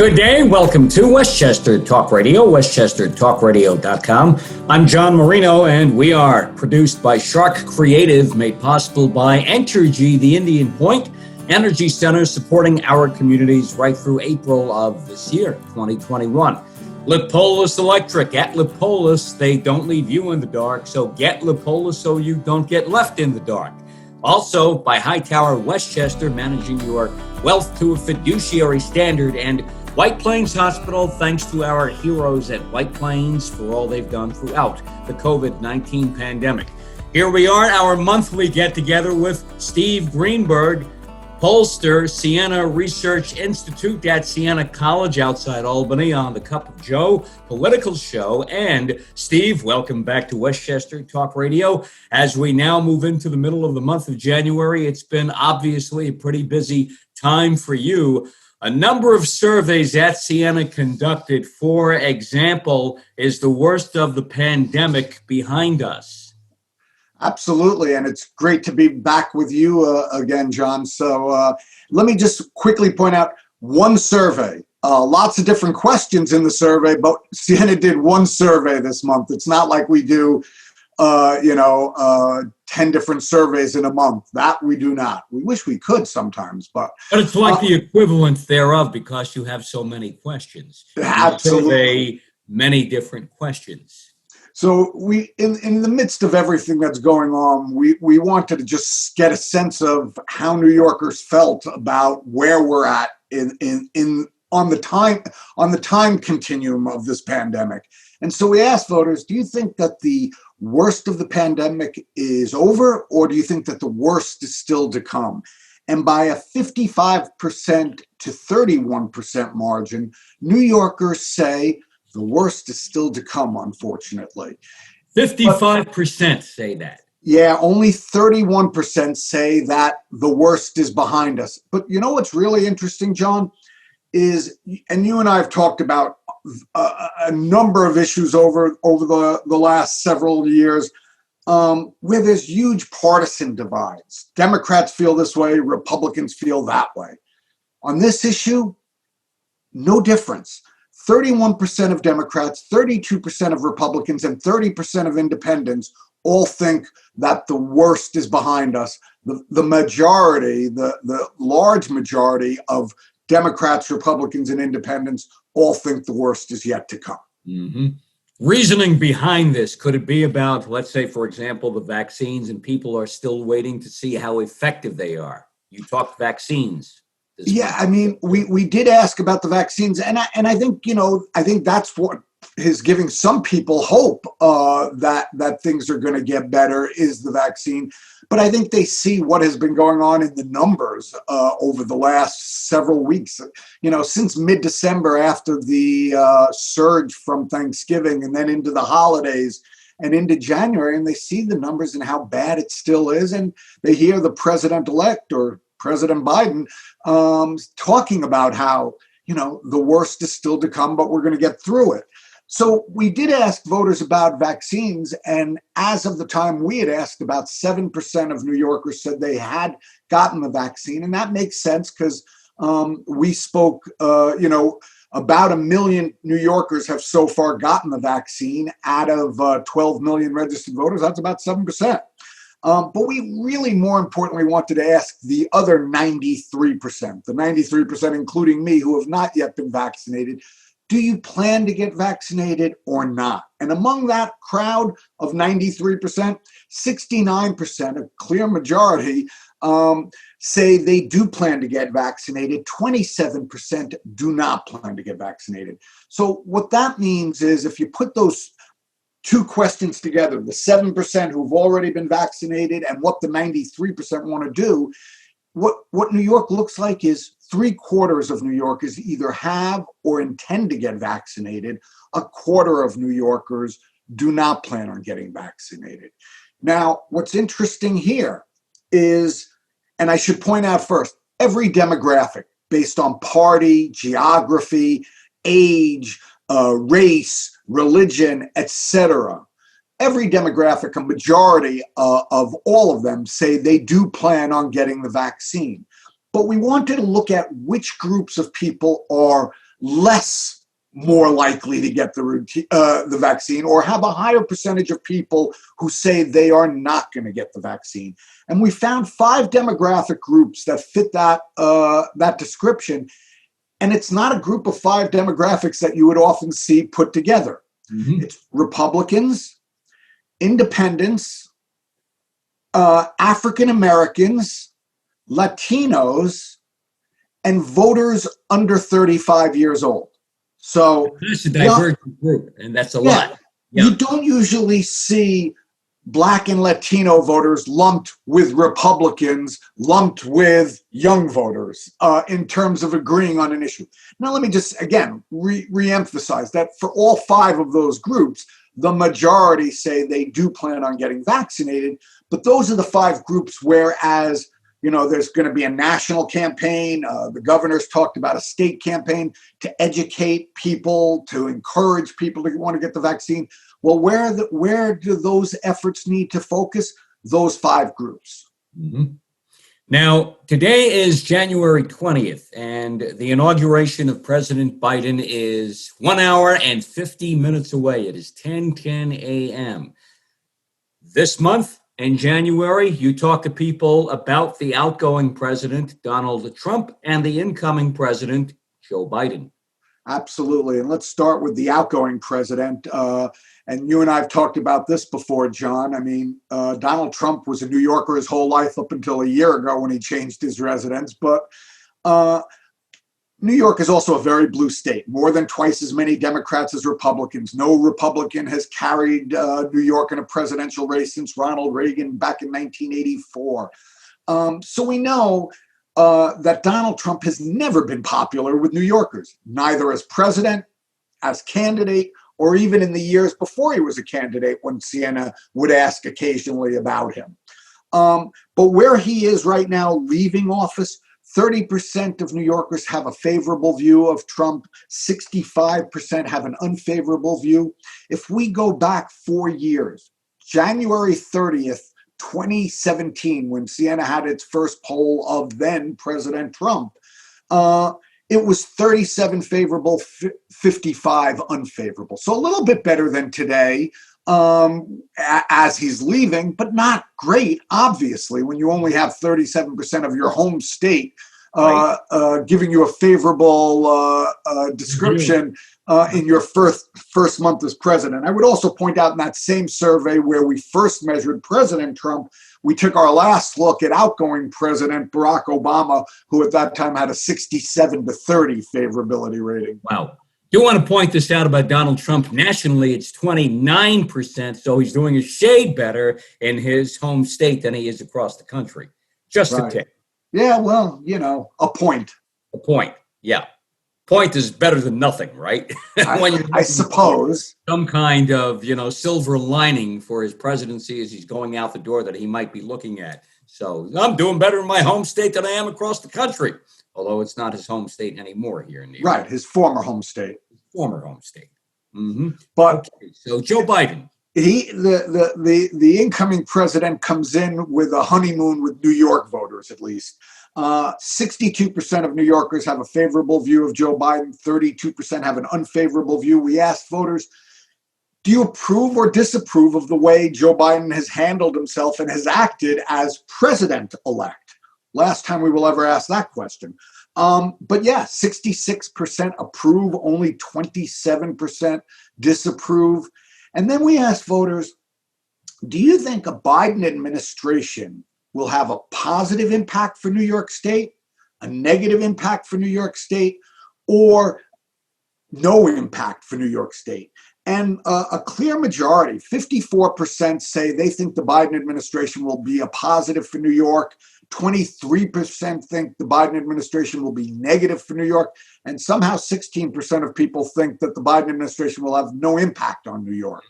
Good day. Welcome to Westchester Talk Radio, westchestertalkradio.com. I'm John Marino, and we are produced by Sharc Creative, made possible by Entergy, the Indian Point Energy Center, supporting our communities right through April of this year, 2021. Lipolis Electric. At Lipolis, they don't leave you in the dark, so get Lipolis so you don't get left in the dark. Also, by Hightower Westchester, managing your wealth to a fiduciary standard, and White Plains Hospital, thanks to our heroes at White Plains for all they've done throughout the COVID-19 pandemic. Here we are, our monthly get-together with Steve Greenberg, Pollster, Siena Research Institute at Siena College outside Albany, on the Cup of Joe political show. And Steve, welcome back to Westchester Talk Radio. As we now move into the middle of the month of January, it's been obviously a pretty busy time for you. A number of surveys at Siena conducted, for example, is the worst of the pandemic behind us? Absolutely, and it's great to be back with you again, John. So let me just quickly point out one survey. Lots of different questions in the survey, but Siena did one survey this month. It's not like we do 10 different surveys in a month. That we do not. We wish we could sometimes, but it's like the equivalent thereof, because you have so many questions. Absolutely. Survey many different questions. So we, in the midst of everything that's going on, we wanted to just get a sense of how New Yorkers felt about where we're at on the time continuum of this pandemic. And so we asked voters, do you think that the worst of the pandemic is over, or do you think that the worst is still to come? And by a 55% to 31% margin, New Yorkers say the worst is still to come, unfortunately. 55% say that. Yeah, only 31% say that the worst is behind us. But you know what's really interesting, John, is, and you and I have talked about a number of issues over the last several years, where there's huge partisan divides. Democrats feel this way, Republicans feel that way. On this issue, no difference. 31% of Democrats, 32% of Republicans, and 30% of independents all think that the worst is behind us. The majority, the large majority of Democrats, Republicans, and independents all think the worst is yet to come. Mm-hmm. Reasoning behind this, could it be about, let's say, for example, the vaccines, and people are still waiting to see how effective they are? You talked vaccines. Yeah, I mean, we did ask about the vaccines, and I think, I think that's what is giving some people hope that things are going to get better, is the vaccine. But I think they see what has been going on in the numbers over the last several weeks. Since mid-December, after the surge from Thanksgiving and then into the holidays and into January, and they see the numbers and how bad it still is, and they hear the president-elect or President Biden talking about how, the worst is still to come, but we're going to get through it. So we did ask voters about vaccines, and as of the time we had asked, about 7% of New Yorkers said they had gotten the vaccine. And that makes sense because we spoke, about 1 million New Yorkers have so far gotten the vaccine out of 12 million registered voters. That's about 7%. But we really, more importantly, wanted to ask the other 93%, the 93%, including me, who have not yet been vaccinated. Do you plan to get vaccinated or not? And among that crowd of 93%, 69%, a clear majority, say they do plan to get vaccinated. 27% do not plan to get vaccinated. So what that means is, if you put those two questions together, the 7% who've already been vaccinated and what the 93% want to do, what New York looks like is 3/4 of New Yorkers either have or intend to get vaccinated. 1/4 of New Yorkers do not plan on getting vaccinated. Now, what's interesting here is, and I should point out first, every demographic based on party, geography, age, race, religion, etc., every demographic, a majority of all of them say they do plan on getting the vaccine. But we wanted to look at which groups of people are more likely to get the vaccine, or have a higher percentage of people who say they are not going to get the vaccine. And we found 5 demographic groups that fit that description. And it's not a group of 5 demographics that you would often see put together. Mm-hmm. It's Republicans, independents, African Americans, Latinos, and voters under 35 years old. So that's a divergent group, and that's a lot. Yeah. You don't usually see Black and Latino voters lumped with Republicans, lumped with young voters in terms of agreeing on an issue. Now, let me just, again, reemphasize that for all 5 of those groups, the majority say they do plan on getting vaccinated, but those are the 5 groups, whereas there's going to be a national campaign. The governor's talked about a state campaign to educate people, to encourage people to want to get the vaccine. Well, where do those efforts need to focus? Those 5 groups. Mm-hmm. Now, today is January 20th, and the inauguration of President Biden is 1 hour and 50 minutes away. It is 10:10 a.m. This month, in January, you talk to people about the outgoing president, Donald Trump, and the incoming president, Joe Biden. Absolutely. And let's start with the outgoing president. And you and I have talked about this before, John. I mean, Donald Trump was a New Yorker his whole life up until a year ago when he changed his residence. But New York is also a very blue state, more than twice as many Democrats as Republicans. No Republican has carried New York in a presidential race since Ronald Reagan back in 1984. So we know that Donald Trump has never been popular with New Yorkers, neither as president, as candidate, or even in the years before he was a candidate when Siena would ask occasionally about him. But where he is right now, leaving office, 30% of New Yorkers have a favorable view of Trump. 65% have an unfavorable view. If we go back 4 years, January 30th, 2017, when Siena had its first poll of then President Trump, it was 37 favorable, 55 unfavorable. So a little bit better than today as he's leaving, but not great, obviously, when you only have 37% of your home state giving you a favorable description in your first month as president. I would also point out in that same survey where we first measured President Trump, we took our last look at outgoing President Barack Obama, who at that time had a 67-30 favorability rating. Wow. Do want to point this out about Donald Trump. Nationally, it's 29%, so he's doing a shade better in his home state than he is across the country. Just a tip. Yeah, well, a point. A point, yeah. Point is better than nothing, right? I suppose. Some kind of, silver lining for his presidency as he's going out the door that he might be looking at. So I'm doing better in my home state than I am across the country, although it's not his home state anymore here in New York. Right, his former home state. Mm-hmm. But okay, so Joe Biden. The incoming president comes in with a honeymoon with New York voters, at least. 62% of New Yorkers have a favorable view of Joe Biden. 32% have an unfavorable view. We asked voters, do you approve or disapprove of the way Joe Biden has handled himself and has acted as president-elect? Last time we will ever ask that question. But yeah, 66% approve, only 27% disapprove. And then we asked voters, do you think a Biden administration will have a positive impact for New York State, a negative impact for New York State, or no impact for New York State? And a clear majority, 54%, say they think the Biden administration will be a positive for New York. 23% think the Biden administration will be negative for New York. And somehow 16% of people think that the Biden administration will have no impact on New York.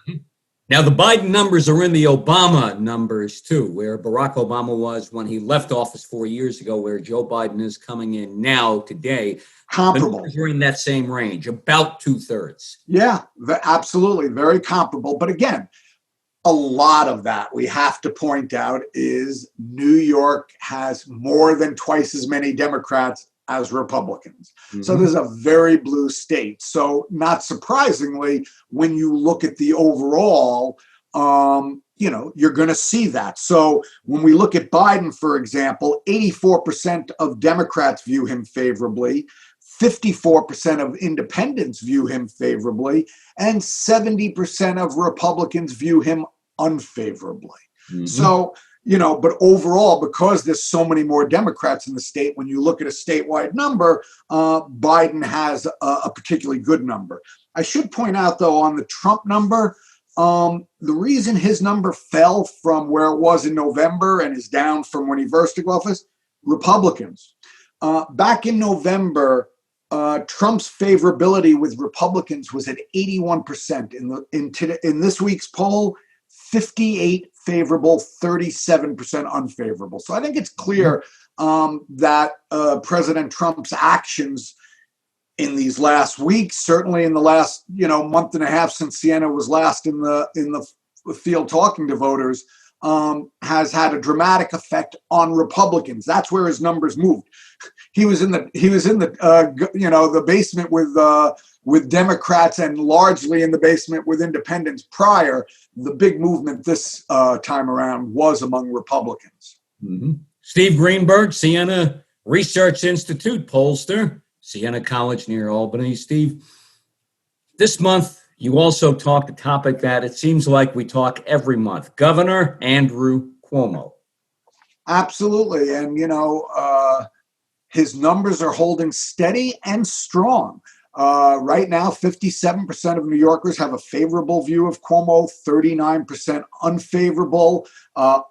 Now, the Biden numbers are in the Obama numbers, too, where Barack Obama was when he left office 4 years ago, where Joe Biden is coming in now, today. Comparable. The numbers are in that same range, about 2/3. Yeah, absolutely. Very comparable. But again, a lot of that, we have to point out, is New York has more than twice as many Democrats as Republicans. So this is a very blue state. So not surprisingly, when you look at the overall, you're going to see that. So when we look at Biden, for example, 84% of Democrats view him favorably, 54% of independents view him favorably, and 70% of Republicans view him unfavorably. So, but overall, because there's so many more Democrats in the state, when you look at a statewide number, Biden has a particularly good number. I should point out, though, on the Trump number, the reason his number fell from where it was in November and is down from when he first took office, Republicans. Back in November, Trump's favorability with Republicans was at 81%. In this week's poll, 58 favorable, 37% unfavorable. So I think it's clear that President Trump's actions in these last weeks, certainly in the last month and a half since Siena was last in the field talking to voters, has had a dramatic effect on Republicans. That's where his numbers moved. He was in the basement with Democrats and largely in the basement with independents prior. The big movement this time around was among Republicans. Steve Greenberg, Siena Research Institute, Pollster, Siena College near Albany. Steve, this month you also talked a topic that it seems like we talk every month, Governor Andrew Cuomo. Absolutely. And, his numbers are holding steady and strong. Right now, 57% of New Yorkers have a favorable view of Cuomo, 39% unfavorable, up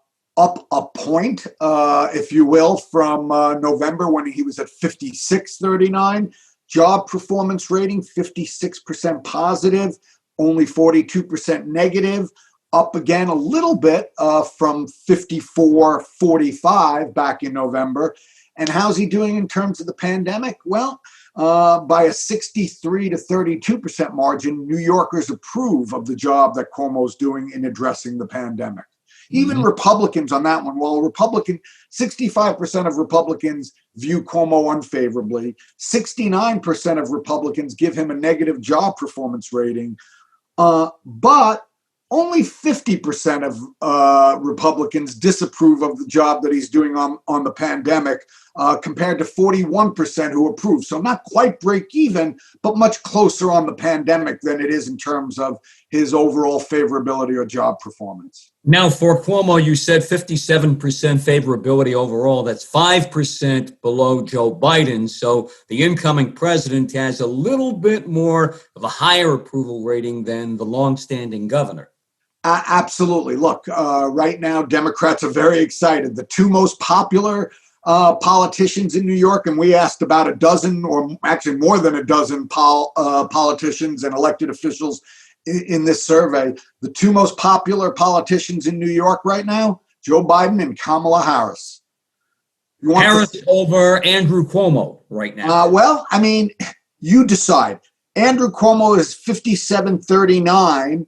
a point, if you will, from November when he was at 56-39. Job performance rating, 56% positive, only 42% negative, up again a little bit from 54-45 back in November. And how's he doing in terms of the pandemic? Well, by a 63 to 32% margin, New Yorkers approve of the job that Cuomo's doing in addressing the pandemic. Even Republicans on that one, while 65% of Republicans view Cuomo unfavorably, 69% of Republicans give him a negative job performance rating, but only 50% of Republicans disapprove of the job that he's doing on the pandemic, compared to 41% who approve. So not quite break even, but much closer on the pandemic than it is in terms of his overall favorability or job performance. Now, for Cuomo, you said 57% favorability overall. That's 5% below Joe Biden. So the incoming president has a little bit more of a higher approval rating than the longstanding governor. Absolutely. Look, right now, Democrats are very excited. The two most popular politicians in New York, and we asked about a dozen, or actually more than a dozen politicians and elected officials in this survey. The two most popular politicians in New York right now, Joe Biden and Kamala Harris. Harris over Andrew Cuomo right now. Well, I mean, you decide. Andrew Cuomo is 57-39.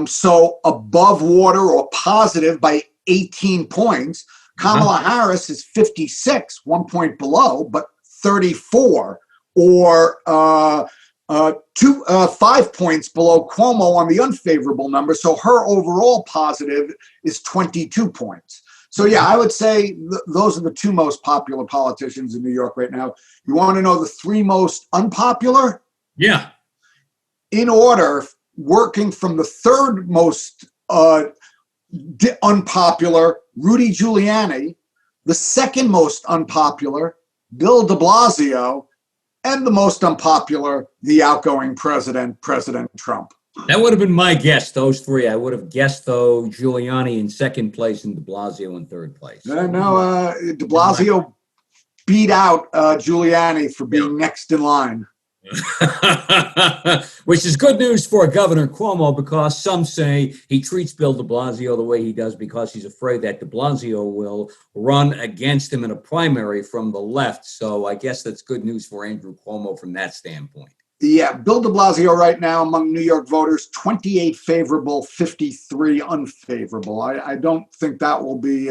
So above water or positive by 18 points. Kamala Harris is 56, 1 point below, but 34, or 5 points below Cuomo on the unfavorable number. So her overall positive is 22 points. So yeah, I would say those are the two most popular politicians in New York right now. You want to know the three most unpopular? Yeah. In order, working from the third most unpopular, Rudy Giuliani, the second most unpopular, Bill de Blasio, and the most unpopular, the outgoing president, President Trump. That would have been my guess, those three. I would have guessed, though, Giuliani in second place and de Blasio in third place. No, de Blasio beat out Giuliani for being next in line. Which is good news for Governor Cuomo, because some say he treats Bill de Blasio the way he does because he's afraid that de Blasio will run against him in a primary from the left. So I guess that's good news for Andrew Cuomo from that standpoint. Yeah, Bill de Blasio right now among New York voters, 28 favorable, 53 unfavorable. I don't think that will be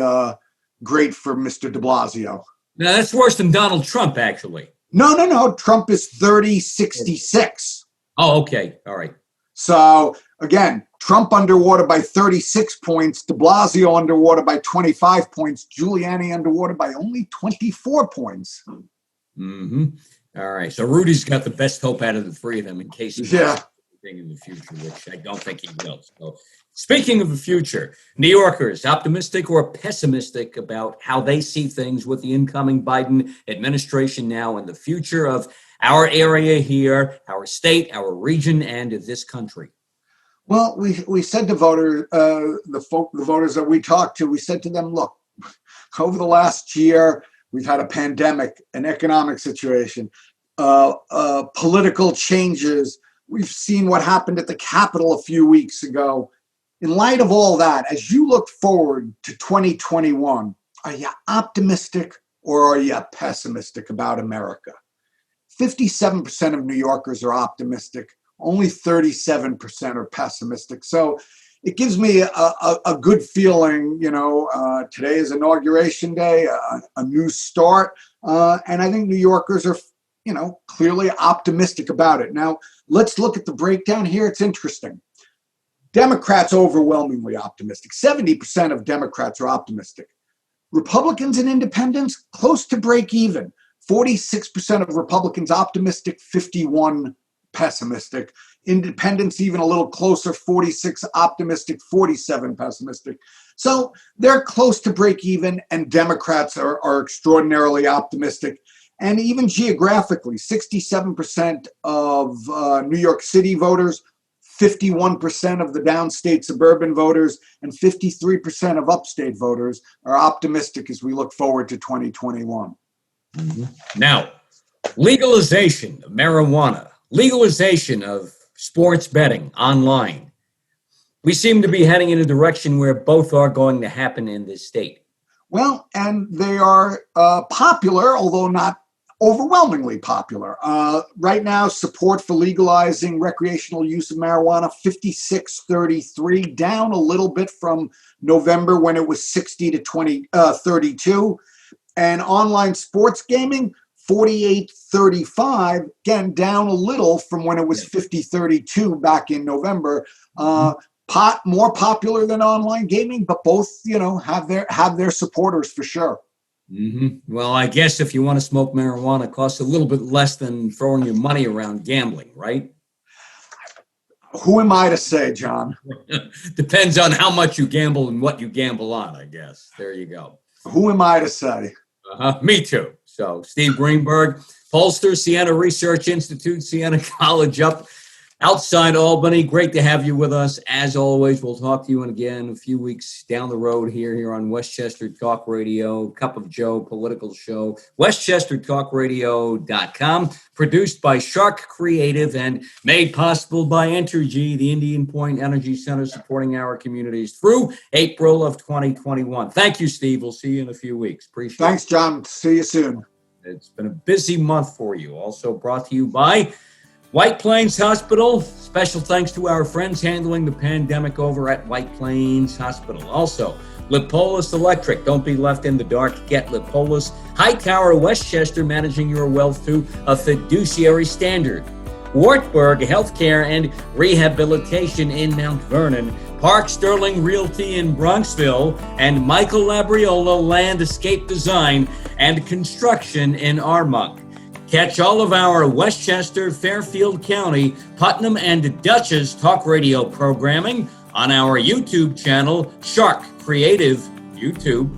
great for Mr. de Blasio. Now, that's worse than Donald Trump, actually. No. Trump is 30-66. Oh, okay. All right. So, again, Trump underwater by 36 points, de Blasio underwater by 25 points, Giuliani underwater by only 24 points. Mm-hmm. All right. So Rudy's got the best hope out of the three of them in case he does anything in the future, which I don't think he will. So, speaking of the future, New Yorkers, optimistic or pessimistic about how they see things with the incoming Biden administration now and the future of our area here, our state, our region, and this country? Well, we said to voters, the voters that we talked to, we said to them, look, over the last year, we've had a pandemic, an economic situation, political changes. We've seen what happened at the Capitol a few weeks ago. In light of all that, as you look forward to 2021, are you optimistic or are you pessimistic about America? 57% of New Yorkers are optimistic. Only 37% are pessimistic. So it gives me a good feeling, today is Inauguration Day, a new start. And I think New Yorkers are, clearly optimistic about it. Now, let's look at the breakdown here. It's interesting. Democrats overwhelmingly optimistic. 70% of Democrats are optimistic. Republicans and independents close to break even. 46% of Republicans optimistic, 51 pessimistic. Independents even a little closer, 46 optimistic, 47 pessimistic. So they're close to break even, and Democrats are extraordinarily optimistic. And even geographically, 67% of New York City voters, 51% of the downstate suburban voters, and 53% of upstate voters are optimistic as we look forward to 2021. Mm-hmm. Now, legalization of marijuana, legalization of sports betting online. We seem to be heading in a direction where both are going to happen in this state. Well, and they are popular, although not overwhelmingly popular. Right now, support for legalizing recreational use of marijuana, 56-33, down a little bit from November when it was 60-32. And online sports gaming, 48-35, again, down a little from when it was 50-32 back in November. Pot more popular than online gaming, but both, have their supporters for sure. Mm-hmm. Well, I guess if you want to smoke marijuana, it costs a little bit less than throwing your money around gambling, right? Who am I to say, John? Depends on how much you gamble and what you gamble on, I guess. There you go. Who am I to say? Me too. So, Steve Greenberg, Pollster, Siena Research Institute, Siena College up outside Albany. Great to have you with us. As always, we'll talk to you again a few weeks down the road here on Westchester Talk Radio, Cup of Joe political show, westchestertalkradio.com, produced by Sharc Creative and made possible by Entergy, the Indian Point Energy Center, supporting our communities through April of 2021. Thank you, Steve. We'll see you in a few weeks. Appreciate it. Thanks, John. See you soon. It's been a busy month for you. Also brought to you by White Plains Hospital. Special thanks to our friends handling the pandemic over at White Plains Hospital. Also, Lipolis Electric. Don't be left in the dark. Get Lipolis. Hightower Westchester, managing your wealth to a fiduciary standard. Wartburg Healthcare and Rehabilitation in Mount Vernon. Park Sterling Realty in Bronxville. And Michael Labriola Landscape Design and Construction in Armonk. Catch all of our Westchester, Fairfield County, Putnam, and Dutchess Talk Radio programming on our YouTube channel, Sharc Creative YouTube.